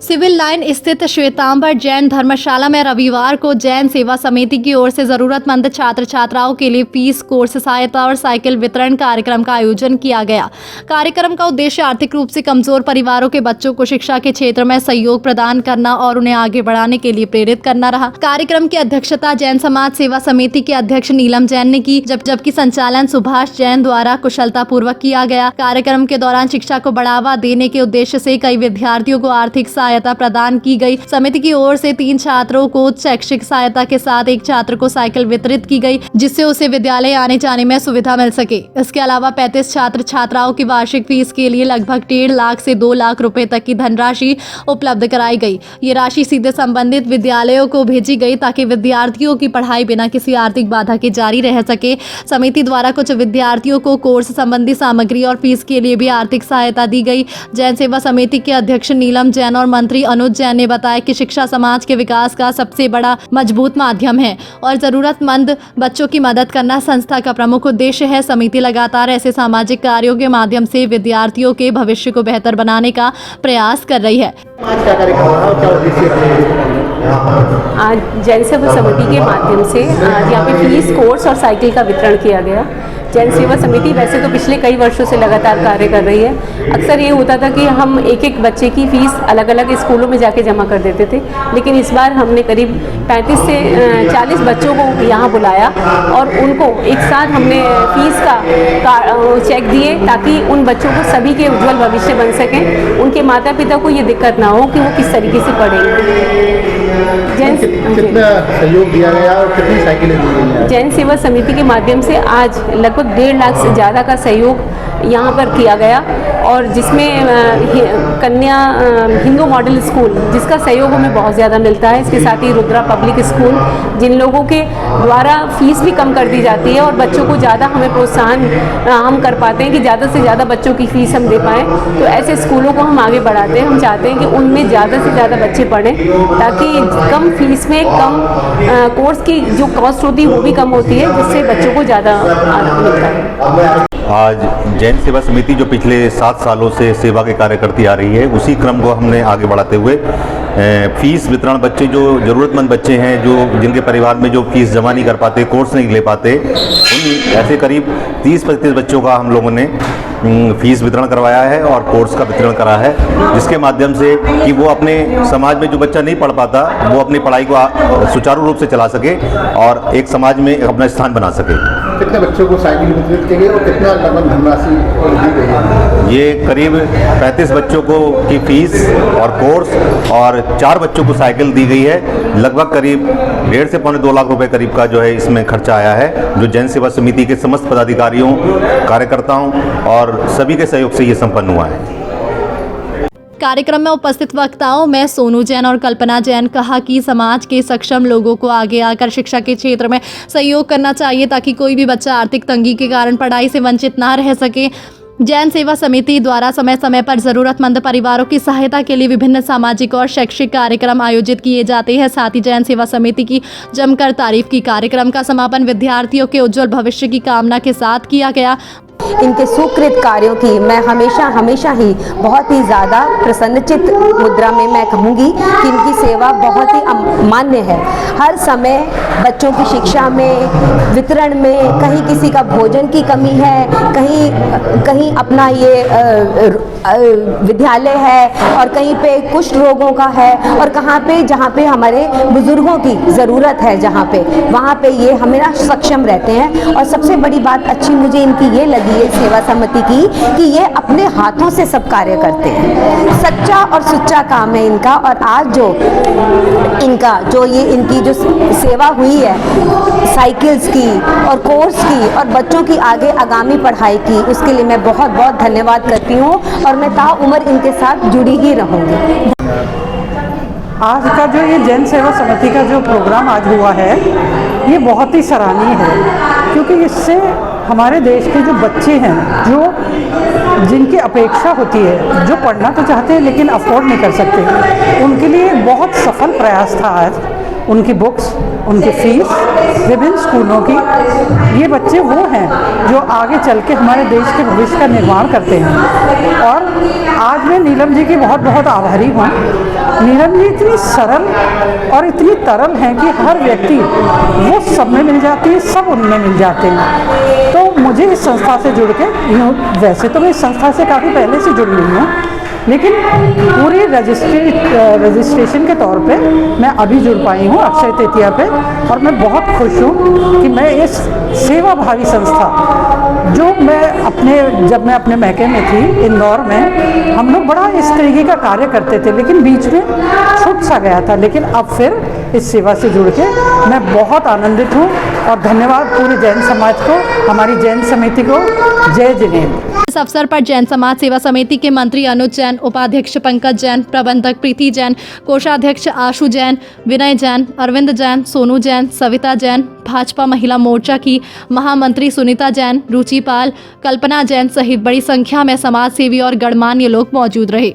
Civil line स्थित श्वेतांबर जैन धर्मशाला में रविवार को जैन सेवा समिति की ओर से जरूरतमंद छात्र छात्राओं के लिए फीस, कोर्स सहायता और साइकिल वितरण कार्यक्रम का आयोजन किया गया। कार्यक्रम का उद्देश्य आर्थिक रूप से कमजोर परिवारों के बच्चों को शिक्षा के क्षेत्र में सहयोग प्रदान करना और उन्हें आगे बढ़ाने के लिए प्रेरित करना रहा। कार्यक्रम की अध्यक्षता जैन समाज सेवा समिति के अध्यक्ष नीलम जैन ने की, जबकि संचालन सुभाष जैन द्वारा कुशलता पूर्वक किया गया। कार्यक्रम के दौरान शिक्षा को बढ़ावा देने के उद्देश्य से कई विद्यार्थियों को आर्थिक सहायता प्रदान की गई। समिति की ओर से 3 छात्रों को शैक्षिक सहायता के साथ 1 छात्र को साइकिल वितरित की गई, जिससे उसे विद्यालय आने जाने में सुविधा मिल सके। इसके अलावा 35 छात्र छात्राओं की वार्षिक फीस के लिए लगभग 1.5 लाख से 2 लाख रुपए तक की धनराशि उपलब्ध कराई गई। ये राशि सीधे संबंधित विद्यालयों को भेजी गई ताकि विद्यार्थियों की पढ़ाई बिना किसी आर्थिक बाधा के जारी रह सके। समिति द्वारा कुछ विद्यार्थियों को कोर्स संबंधी सामग्री और फीस के लिए भी आर्थिक सहायता दी गई। जैन सेवा समिति के अध्यक्ष नीलम जैन और मंत्री अनुज जैन ने बताया कि शिक्षा समाज के विकास का सबसे बड़ा मजबूत माध्यम है और जरूरतमंद बच्चों की मदद करना संस्था का प्रमुख उद्देश्य है। समिति लगातार ऐसे सामाजिक कार्यों के माध्यम से विद्यार्थियों के भविष्य को बेहतर बनाने का प्रयास कर रही है। आज जैन सेवा समिति के माध्यम से आज यहाँ पे फीस, कोर्स और साइकिल का वितरण किया गया। जैन सेवा समिति वैसे तो पिछले कई वर्षों से लगातार कार्य कर रही है। अक्सर ये होता था कि हम एक बच्चे की फीस अलग अलग स्कूलों में जाके जमा कर देते थे, लेकिन इस बार हमने करीब 35 से 40 बच्चों को यहाँ बुलाया और उनको एक साथ हमने फीस का चेक दिए ताकि उन बच्चों को सभी के उज्जवल भविष्य बन सकें। उनके माता पिता को ये दिक्कत ना हो कि वो किस तरीके से पढ़ेंगे। कितना सहयोग दिया गया और कितनी साइकिलें दी गई हैं? जैन सेवा समिति के माध्यम से आज लगभग 1.5 लाख से ज़्यादा का सहयोग यहाँ पर किया गया और जिसमें कन्या हिंदू मॉडल स्कूल जिसका सहयोग हमें बहुत ज़्यादा मिलता है। इसके साथ ही रुद्रा पब्लिक स्कूल जिन लोगों के द्वारा फीस भी कम कर दी जाती है और बच्चों को ज़्यादा हमें प्रोत्साहन हम कर पाते हैं कि ज़्यादा से ज़्यादा बच्चों की फ़ीस हम दे पाएँ। तो ऐसे स्कूलों को हम आगे बढ़ाते हैं। हम चाहते हैं कि उनमें ज़्यादा से ज़्यादा बच्चे पढ़ें ताकि कम फीस में कम कोर्स की जो कॉस्ट होती है वो भी कम होती है, जिससे बच्चों को ज़्यादा आराम मिलता है। आज जैन सेवा समिति जो पिछले 7 सालों से सेवा के कार्य करती आ रही है, उसी क्रम को हमने आगे बढ़ाते हुए फीस वितरण, बच्चे जो ज़रूरतमंद बच्चे हैं जो जिनके परिवार में जो फीस जमा नहीं कर पाते, कोर्स नहीं ले पाते, उन ऐसे करीब 30-35 बच्चों का हम लोगों ने फीस वितरण करवाया है और कोर्स का वितरण करा है, जिसके माध्यम से कि वो अपने समाज में जो बच्चा नहीं पढ़ पाता वो अपनी पढ़ाई को सुचारू रूप से चला सके और एक समाज में अपना स्थान बना सके। कितने बच्चों को साइकिल वितरित की गई और कितना लगभग धनराशि दी गई है? ये करीब 35 बच्चों को की फीस और कोर्स और 4 बच्चों को साइकिल दी गई है। लगभग करीब 1.5 से पौने 2 लाख रुपए करीब का जो है इसमें खर्चा आया है, जो जैन सेवा समिति के समस्त पदाधिकारियों, कार्यकर्ताओं और सभी के सहयोग से ये संपन्न हुआ है। कार्यक्रम में उपस्थित वक्ताओं में सोनू जैन और कल्पना जैन कहा कि समाज के सक्षम लोगों को आगे आकर शिक्षा के क्षेत्र में सहयोग करना चाहिए ताकि कोई भी बच्चा आर्थिक तंगी के कारण पढ़ाई से वंचित ना रह सके। जैन सेवा समिति द्वारा समय समय पर जरूरतमंद परिवारों की सहायता के लिए विभिन्न सामाजिक और शैक्षिक कार्यक्रम आयोजित किए जाते हैं। साथ ही जैन सेवा समिति की जमकर तारीफ की। कार्यक्रम का समापन विद्यार्थियों के उज्जवल भविष्य की कामना के साथ किया गया। इनके सुकृत कार्यों की मैं हमेशा ही बहुत ही ज़्यादा प्रसन्नचित मुद्रा में मैं कहूँगी कि इनकी सेवा बहुत ही मान्य है। हर समय बच्चों की शिक्षा में, वितरण में, कहीं किसी का भोजन की कमी है, कहीं अपना ये विद्यालय है और कहीं पे कुष्ठ रोगों का है और कहाँ पे जहाँ पे हमारे बुजुर्गों की ज़रूरत है, जहाँ पे वहाँ पे ये हमेशा सक्षम रहते हैं। और सबसे बड़ी बात अच्छी मुझे इनकी ये लगी है सेवा समिति की कि ये अपने हाथों से सब कार्य करते हैं। सच्चा और सुच्चा काम है इनका। और आज जो इनकी जो सेवा हुई है साइकिल्स की और कोर्स की और बच्चों की आगे आगामी पढ़ाई की, उसके लिए मैं बहुत बहुत धन्यवाद करती हूँ और मैं ताउम्र इनके साथ जुड़ी ही रहूँगी। आज का जो ये जैन सेवा समिति का जो प्रोग्राम आज हुआ है ये बहुत ही सराहनीय है, क्योंकि इससे हमारे देश के जो बच्चे हैं, जो जिनकी अपेक्षा होती है, जो पढ़ना तो चाहते हैं लेकिन अफोर्ड नहीं कर सकते, उनके लिए बहुत सफल प्रयास था आज उनकी बुक्स उनकी फीस, विभिन्न स्कूलों की। ये बच्चे वो हैं जो आगे चल के हमारे देश के भविष्य का निर्माण करते हैं। और आज मैं नीलम जी की बहुत बहुत आभारी हूँ। नीलम जी इतनी सरल और इतनी तरल हैं कि हर व्यक्ति वो सब में मिल जाती है, सब उनमें मिल जाते हैं। तो मुझे इस संस्था से जुड़ के, वैसे तो मैं इस संस्था से काफ़ी पहले से जुड़ी हुई हूँ, लेकिन पूरी रजिस्ट्रेशन के तौर पे मैं अभी जुड़ पाई हूँ अक्षय तृतीया पे। और मैं बहुत खुश हूँ कि मैं इस सेवाभावी संस्था, जो जब मैं अपने महकमे में थी इंदौर में, हम लोग बड़ा इस तरीके का कार्य करते थे, लेकिन बीच में छूट सा गया था। लेकिन अब फिर इस सेवा से जुड़ के मैं बहुत आनंदित हूँ। और धन्यवाद पूरे जैन समाज को, हमारी जैन समिति को। जय जिनेन्द्र। इस अवसर पर जैन समाज सेवा समिति के मंत्री अनुज जैन, उपाध्यक्ष पंकज जैन, प्रबंधक प्रीति जैन, कोषाध्यक्ष आशु जैन, विनय जैन, अरविंद जैन, सोनू जैन, सविता जैन, भाजपा महिला मोर्चा की महामंत्री सुनीता जैन, रुचि पाल, कल्पना जैन सहित बड़ी संख्या में समाज सेवी और गणमान्य लोग मौजूद रहे।